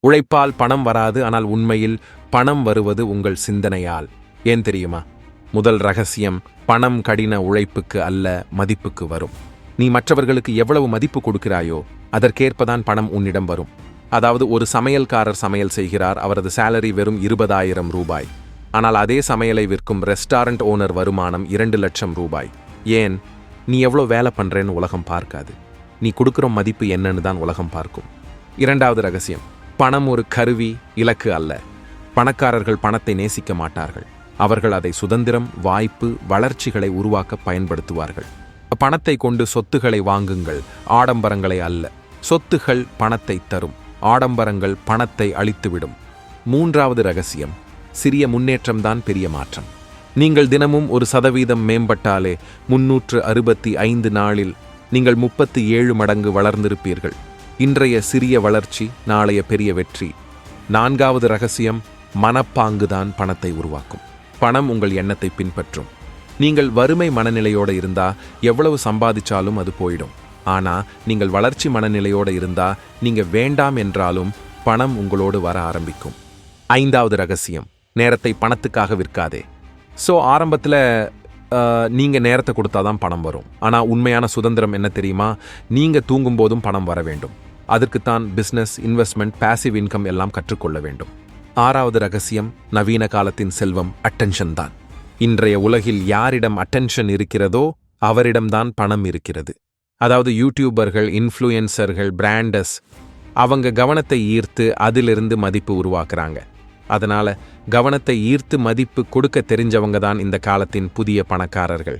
உழைப்பால் பணம் வராது, ஆனால் உண்மையில் பணம் வருவது உங்கள் சிந்தனையால். ஏன் தெரியுமா? முதல் ரகசியம், பணம் கடின உழைப்புக்கு அல்ல, மதிப்புக்கு வரும். நீ மற்றவர்களுக்கு எவ்வளவு மதிப்பு கொடுக்கிறாயோ அதற்கேற்பதான் பணம் உன்னிடம் வரும். அதாவது, ஒரு சமையல்காரர் சமையல் செய்கிறார், அவரது சேலரி வெறும் 20,000 ரூபாய். ஆனால் அதே சமையலை விற்கும் ரெஸ்டாரண்ட் ஓனர் வருமானம் 2 லட்சம் ரூபாய். ஏன்? நீ எவ்வளோ வேலை பண்றேன்னு உலகம் பார்க்காது, நீ கொடுக்குற மதிப்பு என்னன்னு தான் உலகம் பார்க்கும். இரண்டாவது ரகசியம், பணம் ஒரு கருவி, இலக்கு அல்ல. பணக்காரர்கள் பணத்தை நேசிக்க மாட்டார்கள், அவர்கள் அதை சுதந்திரம், வாய்ப்பு, வளர்ச்சிகளை உருவாக்க பயன்படுத்துவார்கள். பணத்தை கொண்டு சொத்துக்களை வாங்குங்கள், ஆடம்பரங்களை அல்ல. சொத்துகள் பணத்தை தரும், ஆடம்பரங்கள் பணத்தை அழித்துவிடும். மூன்றாவது ரகசியம், சிறிய முன்னேற்றம்தான் பெரிய மாற்றம். நீங்கள் தினமும் 1% மேம்பட்டாலே 365 நாளில் நீங்கள் 37 மடங்கு வளர்ந்திருப்பீர்கள். இன்றைய சிறிய வளர்ச்சி நாளைய பெரிய வெற்றி. நான்காவது ரகசியம், மனப்பாங்குதான் பணத்தை உருவாக்கும். பணம் உங்கள் எண்ணத்தை பின்பற்றும். நீங்கள் வறுமை மனநிலையோடு இருந்தா எவ்வளவு சம்பாதிச்சாலும் அது போயிடும். ஆனா நீங்கள் வளர்ச்சி மனநிலையோடு இருந்தா நீங்க வேண்டாம் என்றாலும் பணம் உங்களோடு வர ஆரம்பிக்கும். ஐந்தாவது ரகசியம், நேரத்தை பணத்துக்காக விற்காதே. ஆரம்பத்தில் நீங்க நேரத்தை கொடுத்தாதான் பணம் வரும். ஆனா உண்மையான சுதந்திரம் என்ன தெரியுமா? நீங்க தூங்கும் போதும் பணம் வர வேண்டும். அதற்குத்தான் பிசினஸ், இன்வெஸ்ட்மெண்ட், பாசிவ் இன்கம் எல்லாம் கற்றுக்கொள்ள வேண்டும். ஆறாவது ரகசியம், நவீன காலத்தின் செல்வம் அட்டென்ஷன் தான். இன்றைய உலகில் யாரிடம் அட்டென்ஷன் இருக்கிறதோ அவரிடம்தான் பணம் இருக்கிறது. அதாவது யூடியூபர்கள், இன்ஃப்ளூயன்சர்கள், பிராண்டர்ஸ், அவங்க கவனத்தை ஈர்த்து அதிலிருந்து மதிப்பு உருவாக்குறாங்க. அதனால கவனத்தை ஈர்த்து மதிப்பு கொடுக்க தெரிஞ்சவங்க தான் இந்த காலத்தின் புதிய பணக்காரர்கள்.